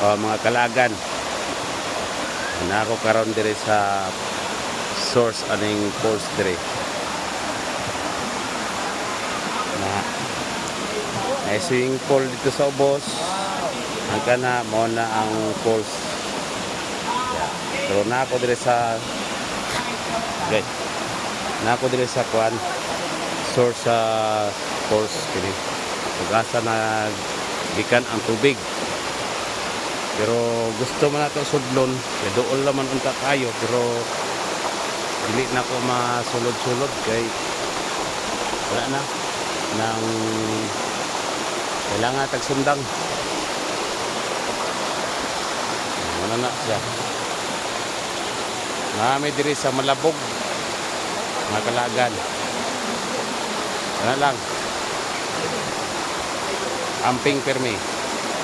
mga kalagan. Na ako karon dire sa source aning pulse dire. May swimming pool dito sa ubos. Ang kana mo na ang pulse. Yeah. Pero na ako dire sa kwan source sa pulse kini. Ugasa na gikan ang tubig. Pero gusto man nato sudlon, kay dool naman unta kayo, pero dili na ko masulod-sulod kay wala na nang kailangan tagsundang. Ano na siya. Marami diri sa Malabog, mga kalagan. Ano lang. Amping permi.